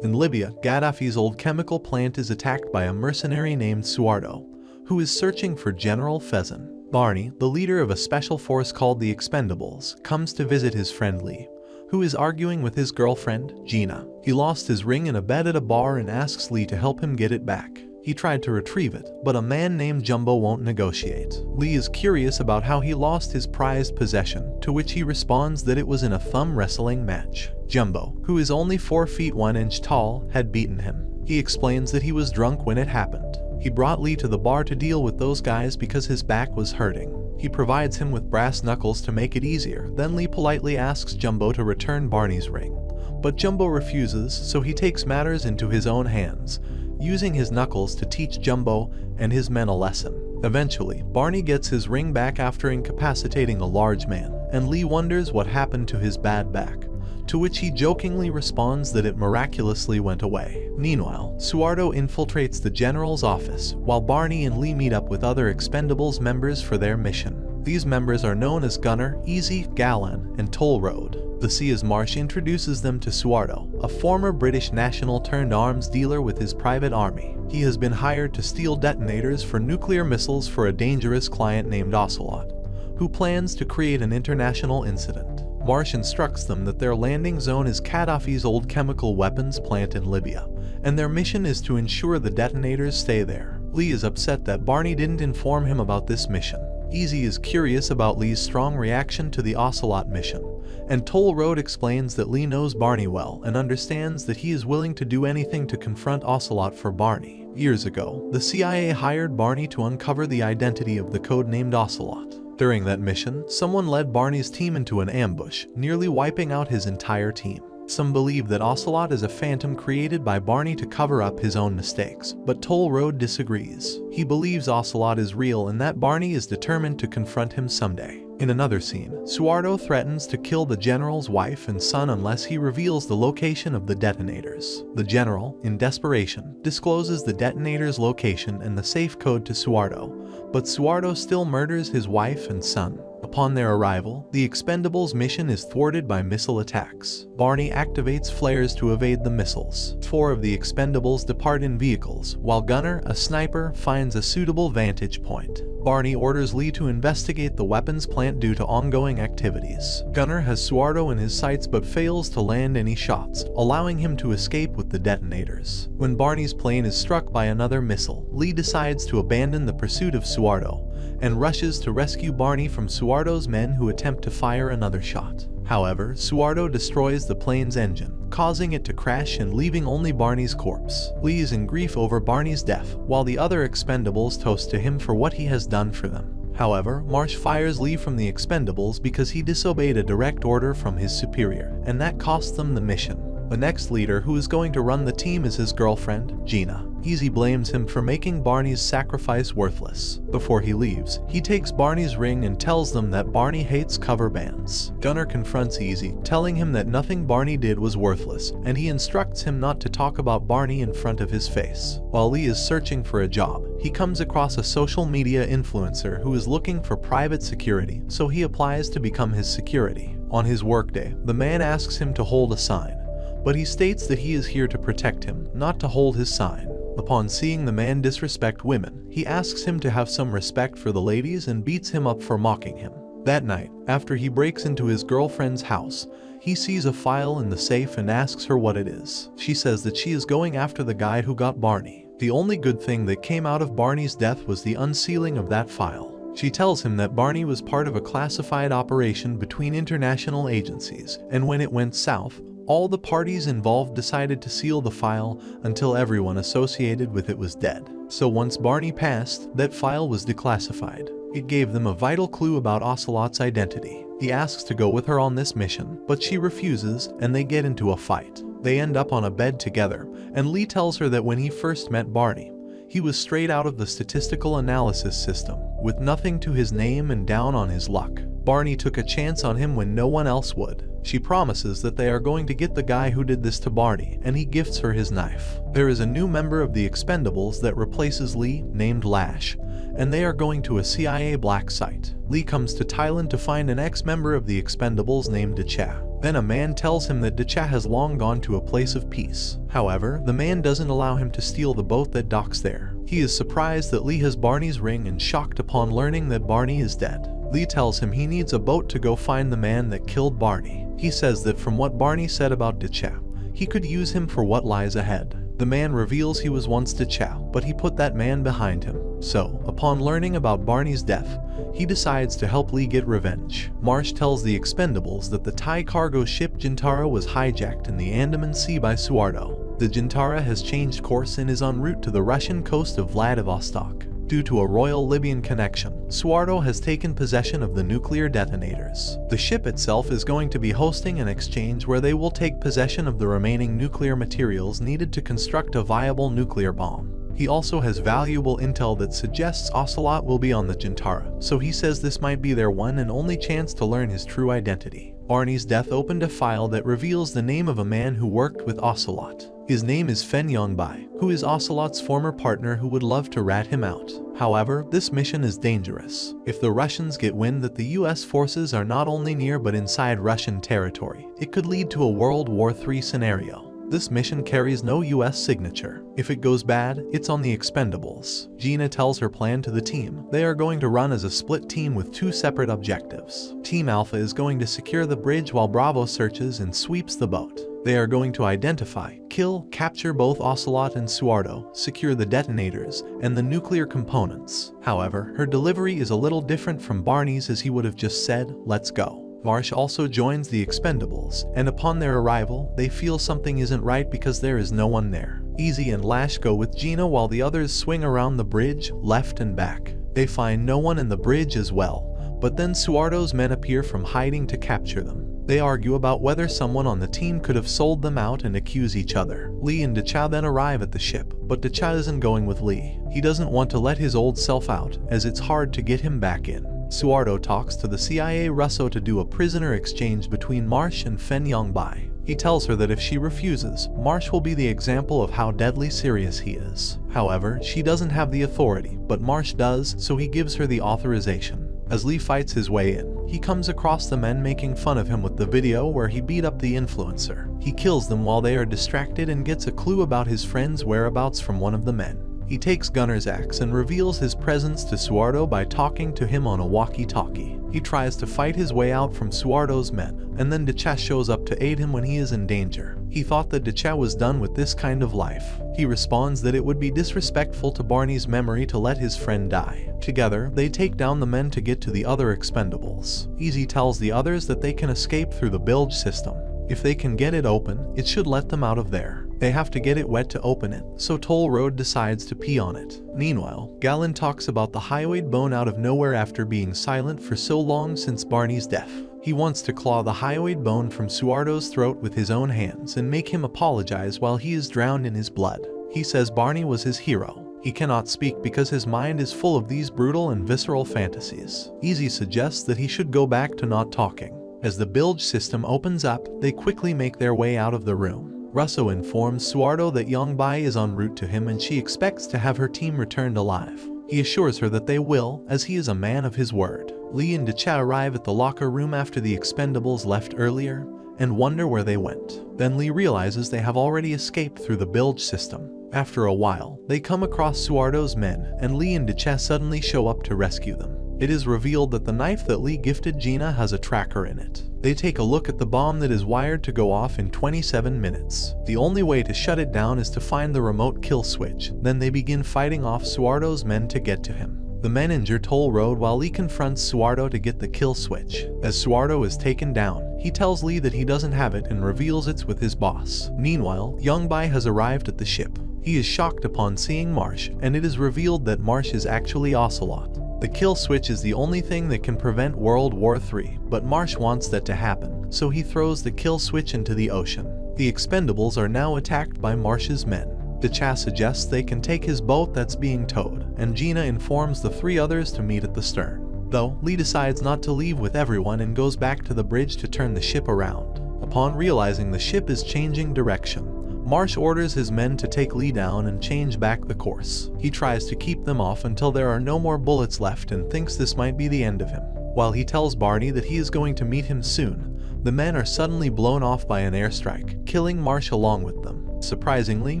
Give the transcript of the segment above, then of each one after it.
In Libya, Gaddafi's old chemical plant is attacked by a mercenary named Suardo, who is searching for General Fezin. Barney, the leader of a special force called the Expendables, comes to visit his friend Lee, who is arguing with his girlfriend, Gina. He lost his ring in a bed at a bar and asks Lee to help him get it back. He tried to retrieve it, but a man named Jumbo won't negotiate. Lee is curious about how he lost his prized possession, to which he responds that it was in a thumb wrestling match. Jumbo, who is only 4 feet 1 inch tall, had beaten him. He explains that he was drunk when it happened. He brought Lee to the bar to deal with those guys because his back was hurting. He provides him with brass knuckles to make it easier, then Lee politely asks Jumbo to return Barney's ring. But Jumbo refuses, so he takes matters into his own hands, using his knuckles to teach Jumbo and his men a lesson. Eventually, Barney gets his ring back after incapacitating a large man, and Lee wonders what happened to his bad back, to which he jokingly responds that it miraculously went away. Meanwhile, Suardo infiltrates the general's office, while Barney and Lee meet up with other Expendables members for their mission. These members are known as Gunner, Easy, Galan, and Toll Road. The Sea's Marsh introduces them to Suardo, a former British national turned arms dealer with his private army. He has been hired to steal detonators for nuclear missiles for a dangerous client named Ocelot, who plans to create an international incident. Marsh instructs them that their landing zone is Gaddafi's old chemical weapons plant in Libya, and their mission is to ensure the detonators stay there. Lee is upset that Barney didn't inform him about this mission. Easy is curious about Lee's strong reaction to the Ocelot mission, and Toll Road explains that Lee knows Barney well and understands that he is willing to do anything to confront Ocelot for Barney. Years ago, the CIA hired Barney to uncover the identity of the codenamed Ocelot. During that mission, someone led Barney's team into an ambush, nearly wiping out his entire team. Some believe that Ocelot is a phantom created by Barney to cover up his own mistakes, but Toll Road disagrees. He believes Ocelot is real and that Barney is determined to confront him someday. In another scene, Suardo threatens to kill the general's wife and son unless he reveals the location of the detonators. The general, in desperation, discloses the detonator's location and the safe code to Suardo, but Suardo still murders his wife and son. Upon their arrival, the Expendables' mission is thwarted by missile attacks. Barney activates flares to evade the missiles. 4 of the Expendables depart in vehicles, while Gunner, a sniper, finds a suitable vantage point. Barney orders Lee to investigate the weapons plant due to ongoing activities. Gunner has Suardo in his sights but fails to land any shots, allowing him to escape with the detonators. When Barney's plane is struck by another missile, Lee decides to abandon the pursuit of Suardo and rushes to rescue Barney from Suardo's men who attempt to fire another shot. However, Suardo destroys the plane's engine, causing it to crash and leaving only Barney's corpse. Lee is in grief over Barney's death, while the other Expendables toast to him for what he has done for them. However, Marsh fires Lee from the Expendables because he disobeyed a direct order from his superior, and that cost them the mission. The next leader who is going to run the team is his girlfriend, Gina. Easy blames him for making Barney's sacrifice worthless. Before he leaves, he takes Barney's ring and tells them that Barney hates cover bands. Gunner confronts Easy, telling him that nothing Barney did was worthless, and he instructs him not to talk about Barney in front of his face. While Lee is searching for a job, he comes across a social media influencer who is looking for private security, so he applies to become his security. On his workday, the man asks him to hold a sign, but he states that he is here to protect him, not to hold his sign. Upon seeing the man disrespect women, he asks him to have some respect for the ladies and beats him up for mocking him. That night, after he breaks into his girlfriend's house, he sees a file in the safe and asks her what it is. She says that she is going after the guy who got Barney. The only good thing that came out of Barney's death was the unsealing of that file. She tells him that Barney was part of a classified operation between international agencies, and when it went south, all the parties involved decided to seal the file until everyone associated with it was dead. So once Barney passed, that file was declassified. It gave them a vital clue about Ocelot's identity. He asks to go with her on this mission, but she refuses, and they get into a fight. They end up on a bed together, and Lee tells her that when he first met Barney, he was straight out of the statistical analysis system, with nothing to his name and down on his luck. Barney took a chance on him when no one else would. She promises that they are going to get the guy who did this to Barney, and he gifts her his knife. There is a new member of the Expendables that replaces Lee, named Lash, and they are going to a CIA black site. Lee comes to Thailand to find an ex-member of the Expendables named Decha. Then a man tells him that Decha has long gone to a place of peace. However, the man doesn't allow him to steal the boat that docks there. He is surprised that Lee has Barney's ring and shocked upon learning that Barney is dead. Lee tells him he needs a boat to go find the man that killed Barney. He says that from what Barney said about Decha, he could use him for what lies ahead. The man reveals he was once Decha, but he put that man behind him. So, upon learning about Barney's death, he decides to help Lee get revenge. Marsh tells the Expendables that the Thai cargo ship Jintara was hijacked in the Andaman Sea by Suardo. The Jintara has changed course and is en route to the Russian coast of Vladivostok. Due to a royal Libyan connection, Suardo has taken possession of the nuclear detonators. The ship itself is going to be hosting an exchange where they will take possession of the remaining nuclear materials needed to construct a viable nuclear bomb. He also has valuable intel that suggests Ocelot will be on the Jintara, so he says this might be their one and only chance to learn his true identity. Barney's death opened a file that reveals the name of a man who worked with Ocelot. His name is Fen Yongbai, who is Ocelot's former partner who would love to rat him out. However, this mission is dangerous. If the Russians get wind that the US forces are not only near but inside Russian territory, it could lead to a World War III scenario. This mission carries no US signature. If it goes bad, it's on the Expendables. Gina tells her plan to the team. They are going to run as a split team with two separate objectives. Team Alpha is going to secure the bridge while Bravo searches and sweeps the boat. They are going to identify, kill, capture both Ocelot and Suardo, secure the detonators, and the nuclear components. However, her delivery is a little different from Barney's, as he would have just said, "Let's go." Marsh also joins the Expendables, and upon their arrival, they feel something isn't right because there is no one there. Easy and Lash go with Gina while the others swing around the bridge, left and back. They find no one in the bridge as well, but then Suardo's men appear from hiding to capture them. They argue about whether someone on the team could have sold them out and accuse each other. Lee and Decha then arrive at the ship, but Decha isn't going with Lee. He doesn't want to let his old self out, as it's hard to get him back in. Suardo talks to the CIA Russo to do a prisoner exchange between Marsh and Fen Yongbai. He tells her that if she refuses, Marsh will be the example of how deadly serious he is. However, she doesn't have the authority, but Marsh does, so he gives her the authorization. As Lee fights his way in, he comes across the men making fun of him with the video where he beat up the influencer. He kills them while they are distracted and gets a clue about his friend's whereabouts from one of the men. He takes Gunner's axe and reveals his presence to Suardo by talking to him on a walkie-talkie. He tries to fight his way out from Suardo's men, and then Decha shows up to aid him when he is in danger. He thought that Decha was done with this kind of life. He responds that it would be disrespectful to Barney's memory to let his friend die. Together, they take down the men to get to the other Expendables. Easy tells the others that they can escape through the bilge system. If they can get it open, it should let them out of there. They have to get it wet to open it, so Toll Road decides to pee on it. Meanwhile, Galen talks about the highwayed bone out of nowhere after being silent for so long since Barney's death. He wants to claw the highwayed bone from Suardo's throat with his own hands and make him apologize while he is drowned in his blood. He says Barney was his hero. He cannot speak because his mind is full of these brutal and visceral fantasies. Easy suggests that he should go back to not talking. As the bilge system opens up, they quickly make their way out of the room. Russo informs Suardo that Yongbai is en route to him and she expects to have her team returned alive. He assures her that they will, as he is a man of his word. Lee and Decha arrive at the locker room after the Expendables left earlier and wonder where they went. Then Lee realizes they have already escaped through the bilge system. After a while, they come across Suardo's men, and Lee and Decha suddenly show up to rescue them. It is revealed that the knife that Lee gifted Gina has a tracker in it. They take a look at the bomb that is wired to go off in 27 minutes. The only way to shut it down is to find the remote kill switch. Then they begin fighting off Suardo's men to get to him. The men injure Toll Road while Lee confronts Suardo to get the kill switch. As Suardo is taken down, he tells Lee that he doesn't have it and reveals it's with his boss. Meanwhile, Yongbai has arrived at the ship. He is shocked upon seeing Marsh, and it is revealed that Marsh is actually Ocelot. The kill switch is the only thing that can prevent World War III, but Marsh wants that to happen, so he throws the kill switch into the ocean. The Expendables are now attacked by Marsh's men. Decha suggests they can take his boat that's being towed, and Gina informs the three others to meet at the stern. Though, Lee decides not to leave with everyone and goes back to the bridge to turn the ship around. Upon realizing the ship is changing direction, Marsh orders his men to take Lee down and change back the course. He tries to keep them off until there are no more bullets left and thinks this might be the end of him. While he tells Barney that he is going to meet him soon, the men are suddenly blown off by an airstrike, killing Marsh along with them. Surprisingly,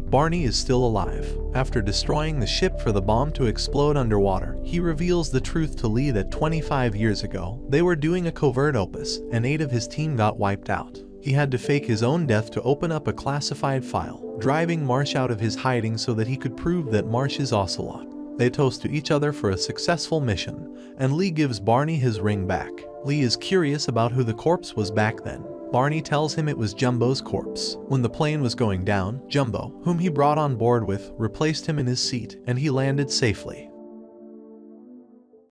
Barney is still alive. After destroying the ship for the bomb to explode underwater, he reveals the truth to Lee that 25 years ago, they were doing a covert opus, and 8 of his team got wiped out. He had to fake his own death to open up a classified file, driving Marsh out of his hiding so that he could prove that Marsh is Ocelot. They toast to each other for a successful mission, and Lee gives Barney his ring back. Lee is curious about who the corpse was back then. Barney tells him it was Jumbo's corpse. When the plane was going down, Jumbo, whom he brought on board with, replaced him in his seat, and he landed safely.